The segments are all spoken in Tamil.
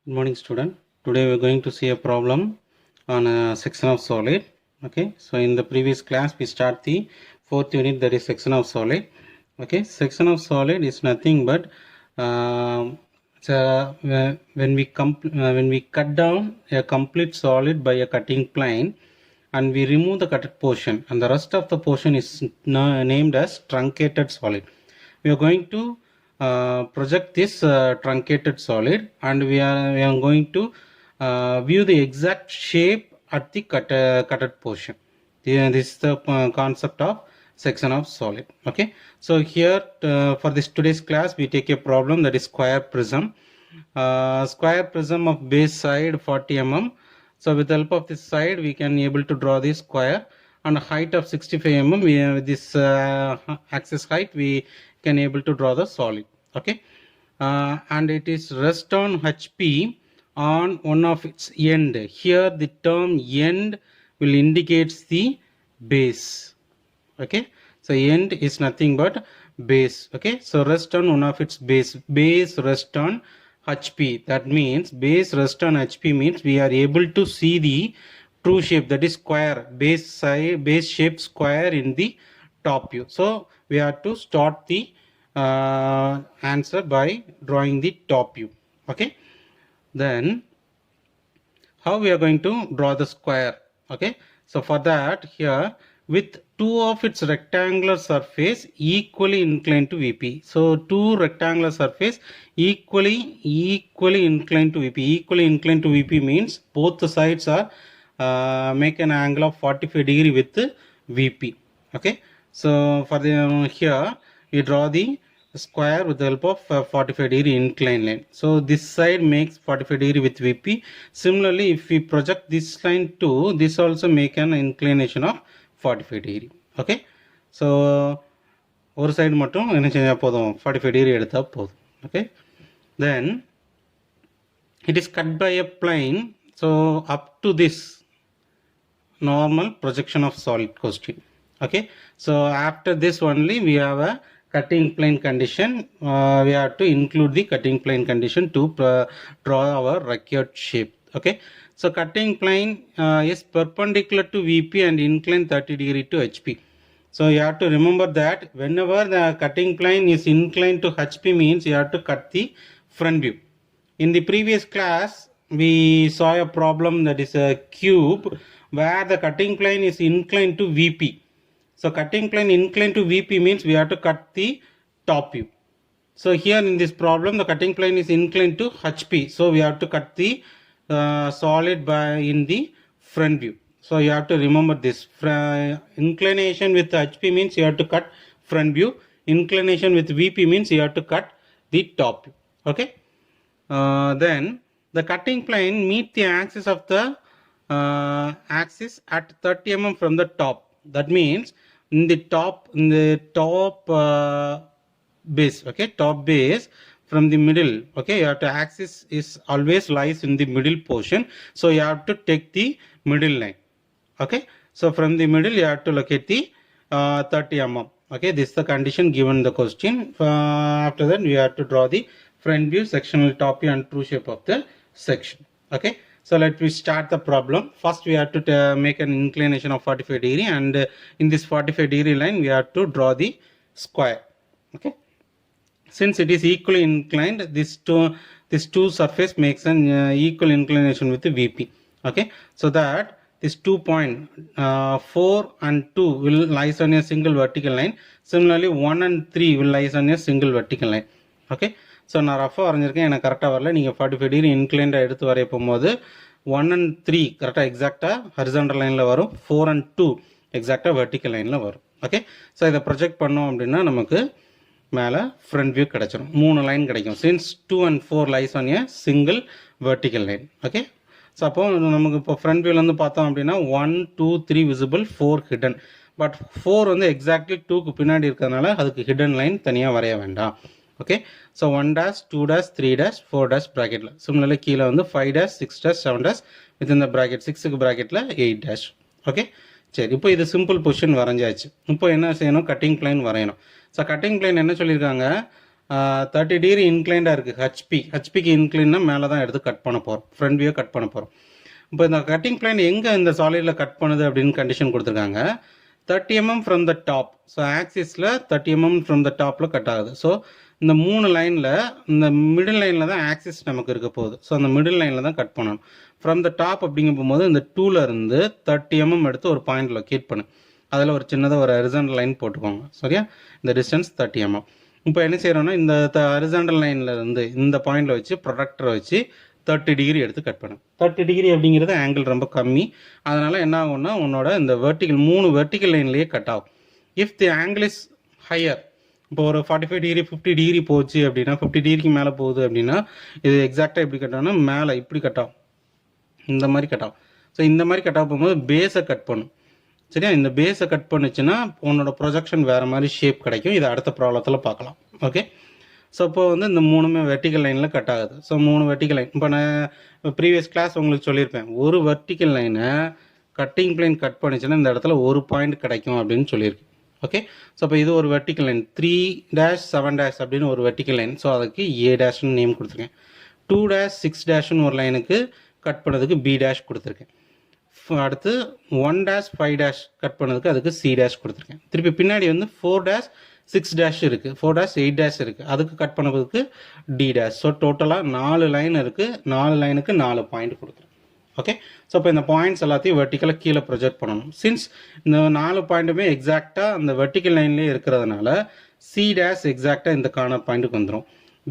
Good morning, student. Today we are going to see a problem on a section of solid. Okay, so in the previous class we start the fourth unit, that is section of solid. Okay, section of solid is nothing but when we cut down a complete solid by a cutting plane and we remove the cut portion, and the rest of the portion is named as truncated solid. We are going to project this truncated solid, and we are going to view the exact shape at the cutted portion. This is the concept of section of solid. Okay, so here for this today's class we take a problem, that is square prism. Square prism of base side 40 mm. So with the help of this side we can able to draw this square, and a height of 65 mm. With this axis height we can able to draw the solid. Okay, and it is rest on HP on one of its end. Here the term end will indicates the base. Okay, so end is nothing but base. Okay, so rest on one of its base rest on HP. That means base rest on HP means we are able to see the true shape, that is square, base shape square in the top view. So we have to start the answer by drawing the top view. Okay, then how we are going to draw the square? Okay, so for that, here with two of its rectangular surface equally inclined to VP. So two rectangular surface equally inclined to VP. Equally inclined to VP means both the sides are make an angle of 45 degree with VP. Okay, so for the here we draw the square with the help of 45 degree inclined line. So this side makes 45 degree with VP. Similarly, if we project this line to this, also make an inclination of 45 degree. Okay, so ஒரு சைடு மட்டும் என்ன செஞ்சா போதும், 45 degree எடுத்தா போதும். Okay, then it is cut by a plane. So up to this normal projection of solid question. Okay, so after this only we have a cutting plane condition. We have to include the cutting plane condition to draw our required shape. Okay, so cutting plane is perpendicular to VP and inclined 30 degree to HP. So you have to remember that whenever the cutting plane is inclined to HP means you have to cut the front view. In the previous class we saw a problem, that is a cube where the cutting plane is inclined to VP. So cutting plane inclined to VP means we have to cut the top view. So here in this problem the cutting plane is inclined to HP. So we have to cut the solid in the front view. So you have to remember this. Inclination with HP means you have to cut front view. Inclination with VP means you have to cut the top view. Okay. Then the cutting plane meet the axis of the axis at 30 mm from the top. That means in the top base. Okay, top base from the middle. Okay, you have to axis is always lies in the middle portion, so you have to take the middle line. Okay, so from the middle you have to locate the 30 mm. Okay, this is the condition given the question. After that we have to draw the front view, sectional, top view and true shape of the section. Okay, so let me start the problem. First we have to make an inclination of 45 degree, and in this 45 degree line we have to draw the square. Okay, since it is equally inclined, this two surface makes an equal inclination with the VP. Okay, so that this 2 point 4 and 2 will lies on a single vertical line. Similarly 1 and 3 will lies on a single vertical line. Okay, so நான் ரஃபாக வரைஞ்சிருக்கேன், எனக்கு கரெக்டாக வரல. நீங்கள் 45 டிகிரி இன்க்ளைண்டாக எடுத்து வரைய போகும்போது 1 and 3 கரெக்டாக எக்ஸாக்டாக ஹரிசாண்டல் லைனில் வரும், 4 and 2 எக்ஸாக்டாக வெர்டிக்கல் லைனில் வரும். ஓகே, ஸோ இதை ப்ரொஜெக்ட் பண்ணோம் அப்படின்னா நமக்கு மேலே ஃப்ரண்ட் வியூ கிடச்சிடும், 3 லைன் கிடைக்கும். Since 2 and 4 lies on a single vertical line. Okay, so அப்போ நமக்கு இப்போ ஃப்ரண்ட் வியூலேருந்து பார்த்தோம் அப்படின்னா 1 2 3 விசிபிள், 4 ஹிடன். பட் 4 வந்து எக்ஸாக்ட்லி 2க்கு பின்னாடி இருக்கிறதுனால அதுக்கு ஹிடன் லைன் தனியாக வரைய வேண்டாம். Okay, so 1 dash 2 dash 3 dash 4 dash ப்ராக்கெட்டில். சிமிலர்லி கீழே வந்து 5 dash 6 dash 7 dash வித் இந்த ப்ராக்கெட், 6க்கு ப்ராக்கெட்டில் 8 dash. ஓகே, சரி, இப்போ இது சிம்பிள் பொசிஷன் வரைஞ்சாச்சு. இப்போ என்ன செய்யணும், கட்டிங் பிளைன் வரையணும். ஸோ கட்டிங் பிளைன் என்ன சொல்லியிருக்காங்க, 30 டிகிரி இன்க்ளைண்டாக இருக்குது. ஹெச்பிக்கு இன்க்ளைன்னா மேலே தான் எடுத்து கட் பண்ண போகிறோம், ஃப்ரண்ட் வியூ கட் பண்ண போகிறோம். இப்போ இந்த கட்டிங் பிளான் எங்கே இந்த சாலிடில் கட் பண்ணுது அப்படின்னு கண்டிஷன் கொடுத்துருக்காங்க. 30 mm from the top. So ஆக்சிஸில் 30 mm ஃப்ரம் த டாப்பில் கட் ஆகுது. ஸோ இந்த 3 லைனில் இந்த மிடில் லைனில் தான் ஆக்சிஸ் நமக்கு இருக்க போகுது. ஸோ அந்த மிடில் லைனில் தான் கட் பண்ணணும். ஃப்ரம் த டாப் அப்படிங்க போகும்போது இந்த 2ல இருந்து 30 mm எடுத்து ஒரு பாயிண்ட் லொக்கேட் பண்ணு. அதில் ஒரு சின்னதாக ஒரு ஹரிசாண்டல் லைன் போட்டுக்கோங்க. சரியா? இந்த டிஸ்டன்ஸ் 30 mm. இப்போ என்ன செய்கிறோன்னா இந்த ஹரிசாண்டல் லைனில் இருந்து இந்த பாயிண்டில் வச்சு ப்ரொடக்டரை வச்சு 30 டிகிரி எடுத்து கட் பண்ணும். 30 டிகிரி அப்படிங்கிறது ஆங்கிள் ரொம்ப கம்மி. அதனால் என்ன ஆகும்னா உன்னோட இந்த வெர்டிக்கல் 3 வெர்டிக்கல் லைன்லேயே கட் ஆகும். If the angle is higher, இப்போ ஒரு 45 டிகிரி 50 டிகிரி போச்சு அப்படின்னா, 50 டிகிரிக்கு மேலே போகுது அப்படின்னா இது எக்ஸாக்டாக எப்படி கட் ஆகும்னா மேலே இப்படி கட் ஆகும், இந்த மாதிரி கட் ஆகும். ஸோ இந்த மாதிரி கட் ஆக போகும்போது பேஸை கட் பண்ணும். சரியா? இந்த பேஸை கட் பண்ணுச்சுன்னா உன்னோட ப்ரொஜெக்ஷன் வேறு மாதிரி ஷேப் கிடைக்கும். இதை அடுத்த ப்ராப்ளத்தில் பார்க்கலாம். ஓகே. ஸோ இப்போ வந்து இந்த 3மே வெர்டிக்கல் லைனில் கட் ஆகுது. So 3 vertical line. இப்போ நான் ப்ரீவியஸ் கிளாஸ் உங்களுக்கு சொல்லியிருப்பேன், ஒரு வெர்டிக்கல் லைனை கட்டிங் பிளைன் கட் பண்ணிச்சுன்னா இந்த இடத்துல ஒரு பாயிண்ட் கிடைக்கும் அப்படின்னு சொல்லியிருக்கேன். ஓகே. ஸோ இப்போ இது ஒரு வெர்டிக்கல் லைன் 3-7- அப்படின்னு ஒரு வெர்டிக்கல் லைன். ஸோ அதுக்கு A' நேம் கொடுத்துருக்கேன். 2-6- ஒரு லைனுக்கு கட் பண்ணதுக்கு B' கொடுத்துருக்கேன். அடுத்து 1-5- கட் பண்ணதுக்கு அதுக்கு C' கொடுத்துருக்கேன். திருப்பி பின்னாடி வந்து 4-6- இருக்குது, 4-8- இருக்குது, அதுக்கு கட் பண்ணதுக்கு D'. ஸோ டோட்டலாக 4 லைன் இருக்குது. 4 லைனுக்கு 4 பாயிண்ட் கொடுக்குறேன். ஓகே. ஸோ இப்போ இந்த பாயிண்ட்ஸ் எல்லாத்தையும் வெர்டிக்கலாக கீழே ப்ரொஜெக்ட் பண்ணணும். சின்ஸ் இந்த 4 பாயிண்ட்டுமே எக்ஸாக்டாக அந்த வெர்டிக்கல் லைன்லேயே இருக்கிறதுனால C' எக்ஸாக்டாக இந்த கார்னர் பாயிண்ட்டுக்கு வந்துடும்.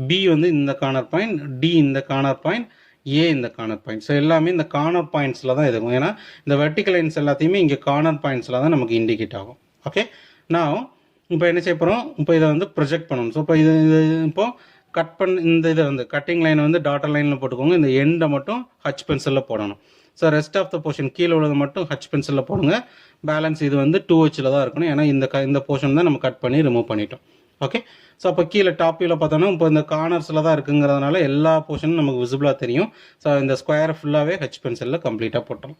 B வந்து இந்த கார்னர் பாயிண்ட், D இந்த கார்னர் பாயிண்ட், A இந்த கார்னர் பாயிண்ட். ஸோ எல்லாமே இந்த கார்னர் பாயிண்ட்ஸில் தான் இருக்கும். ஏன்னா இந்த வெர்டிக்கல் லைன்ஸ் எல்லாத்தையுமே இங்கே கார்னர் பாயிண்ட்ஸில் தான் நமக்கு இண்டிகேட் ஆகும். ஓகே. நான் இப்போ என்ன செய்ய போகிறோம், இப்போ இதை வந்து ப்ரொஜெக்ட் பண்ணணும். ஸோ இப்போ இது இப்போது கட் இந்த இதை வந்து கட்டிங் லைன் வந்து டாட்டர் லைனில் போட்டுக்கோங்க. இந்த எண்டை மட்டும் H பென்சிலில் போடணும். So rest of the portion கீழே உள்ளது மட்டும் H பென்சிலில் போடுங்க. பேலன்ஸ் இது வந்து 2Hல தான் இருக்கணும். ஏன்னா இந்த போர்ஷன் தான் நம்ம கட் பண்ணி ரிமூவ் பண்ணிட்டோம். ஓகே. ஸோ அப்போ கீழே டாப் வியூவில் பார்த்தோன்னா இப்போ இந்த கார்னர்ஸில் தான் இருக்குங்கிறதுனால எல்லா போர்ஷனும் நமக்கு விசிபிளாக தெரியும். ஸோ இந்த ஸ்கொயர் ஃபுல்லாகவே H பென்சிலில் கம்ப்ளீட்டாக போட்டோம்.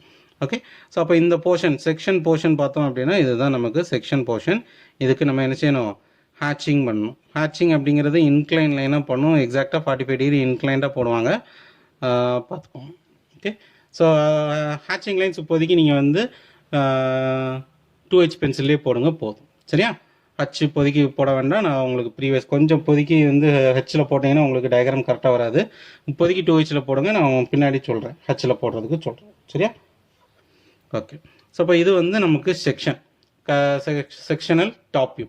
ஓகே. ஸோ அப்போ இந்த போர்ஷன் செக்ஷன் போர்ஷன் பார்த்தோம் அப்படின்னா இதுதான் நமக்கு செக்ஷன் போர்ஷன். இதுக்கு நம்ம என்ன செய்யணும், ஹேட்சிங் பண்ணணும். ஹேட்சிங் அப்படிங்கிறது இன்க்ளைன் லைனாக பண்ணணும். எக்ஸாக்டாக 45 டிகிரி இன்க்ளைண்டாக போடுவாங்க, பார்த்துக்கோங்க. ஓகே. ஸோ ஹேட்சிங் லைன்ஸ் இப்போதைக்கு நீங்கள் வந்து 2H பென்சில்லே போடுங்க போதும். சரியா? H இப்போதைக்கு போட வேண்டாம். நான் உங்களுக்கு ப்ரீவியஸ் கொஞ்சம் இப்போதைக்கு வந்து ஹெச்சில் போட்டிங்கன்னா உங்களுக்கு டயக்ராம் கரெக்டாக வராது. இப்போதைக்கு 2Hல போடுங்க, நான் பின்னாடி சொல்கிறேன் ஹெச்சில் போடுறதுக்கு சொல்கிறேன். சரியா? ஓகே. ஸோ இப்போ இது வந்து நமக்கு செக்ஷனல் டாப் வியூ.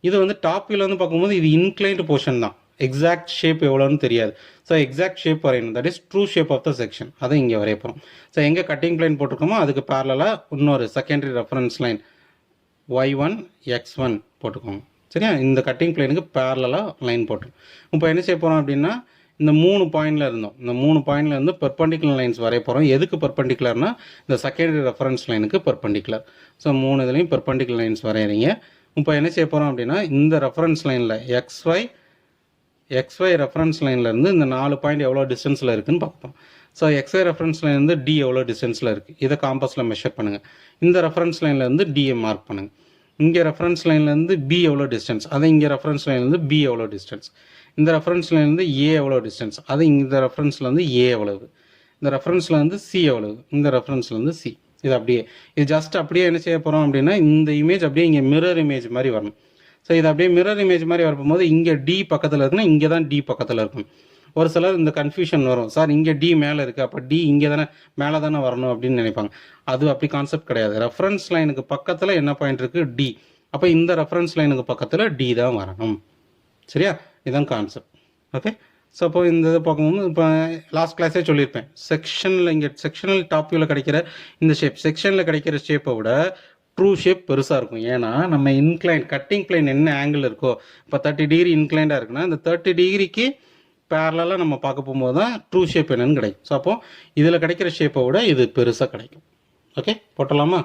இது வந்து டாப் வியூவில் வந்து பார்க்கும்போது இது இன்க்ளைன்டு போர்ஷன் தான். எக்ஸாக்ட் ஷேப் எவ்வளோன்னு தெரியாது. ஸோ எக்ஸாக்ட் ஷேப் வரையணும். That is true shape of the section. அதை இங்கே வரைய போகிறோம். ஸோ எங்கே கட்டிங் பிளைன் போட்டிருக்கோமோ அதுக்கு பேரலாக இன்னொரு secondary reference line Y1 X1 போட்டுக்கோங்க. சரியா? இந்த கட்டிங் பிளைனுக்கு பேரலாக லைன் போட்டுரும். இப்போ என்ன செய்ய போகிறோம் அப்படின்னா இந்த 3 பாயிண்டில் இருந்தோம். இந்த 3 பாயிண்டில் இருந்து பெர்பெண்டிகுலர் லைன்ஸ் வரைய போகிறோம். எதுக்கு பெர்பெண்டிகுலர்னா இந்த செகண்டரி ரெஃபரன்ஸ் லைனுக்கு பெர்பெண்டிகுலர். ஸோ 3 இதுலேயும் பெர்பெண்டிகுலர் லைன்ஸ் வரைகிறீங்க. இப்போ என்ன செய்ய போகிறோம் அப்படின்னா இந்த ரெஃபரன்ஸ் லைனில் XY ரெஃபரன்ஸ் லைன்லேருந்து இந்த 4 பாயிண்ட் எவ்வளோ டிஸ்டன்ஸில் இருக்குதுன்னு பார்ப்போம். ஸோ XY ரெஃபரன்ஸ் லைன்லேருந்து D எவ்வளோ டிஸ்டன்ஸில் இருக்குது, இதை காம்பஸில் மெஷர் பண்ணுங்கள். இந்த ரெஃபரன்ஸ் லைன்லேருந்து டியை மார்க் பண்ணுங்கள். இங்கே ரெஃபரன்ஸ் லைன்லேருந்து B எவ்வளோ டிஸ்டன்ஸ், அதை இங்கே ரெஃபரன்ஸ் லைன்லேருந்து B எவ்வளோ டிஸ்டன்ஸ், இந்த ரெஃபரன்ஸ் லைன்லேருந்து A எவ்வளோ டிஸ்டன்ஸ், அது இந்த ரெஃபரன்ஸ்லேருந்து A எவ்வளவு, இந்த ரெஃபரன்ஸில் வந்து C எவ்வளவு, இந்த ரெஃபரன்ஸ்லேருந்து C. இது அப்படியே இது ஜஸ்ட் அப்படியே என்ன செய்ய போகிறோம் அப்படின்னா இந்த இமேஜ் அப்படியே இங்கே மிரர் இமேஜ் மாதிரி வரணும். ஸோ இது அப்படியே மிரர் இமேஜ் மாதிரி வரப்போது இங்கே D பக்கத்தில் இருக்குன்னா இங்கே தான் D பக்கத்தில் இருக்கும். ஒரு சிலர் இந்த கன்ஃபியூஷன் வரும், சார் இங்கே D மேலே இருக்குது, அப்போ D இங்கே தானே மேலே தானே வரணும் அப்படின்னு நினைப்பாங்க. அது அப்படி கான்செப்ட் கிடையாது. ரெஃபரன்ஸ் லைனுக்கு பக்கத்தில் என்ன பாயிண்ட் இருக்குது, D. அப்போ இந்த ரெஃபரன்ஸ் லைனுக்கு பக்கத்தில் D தான் வரணும். சரியா? இதுதான் கான்செப்ட். ஓகே. ஸோ அப்போ இந்த இதை பார்க்கும்போது இப்போ லாஸ்ட் கிளாஸே சொல்லியிருப்பேன், செக்ஷனில் இங்கே செக்ஷனல் டாப் வியூவில் கிடைக்கிற இந்த ஷேப் செக்ஷனில் கிடைக்கிற ஷேப்பை விட ட்ரூ ஷேப் பெருசாக இருக்கும். ஏன்னா நம்ம இன்க்ளைன் கட்டிங் பிளைன் என்ன ஆங்கிள் இருக்கோ, இப்போ 30 டிகிரி இன்க்ளைண்டாக இருக்குன்னா இந்த 30 டிகிரிக்கு பேரலாக நம்ம பார்க்க போகும்போது தான் ட்ரூ ஷேப் என்னன்னு கிடைக்கும். ஸோ அப்போது இதில் கிடைக்கிற ஷேப்பை விட இது பெருசாக கிடைக்கும். ஓகே, போட்டலாமா?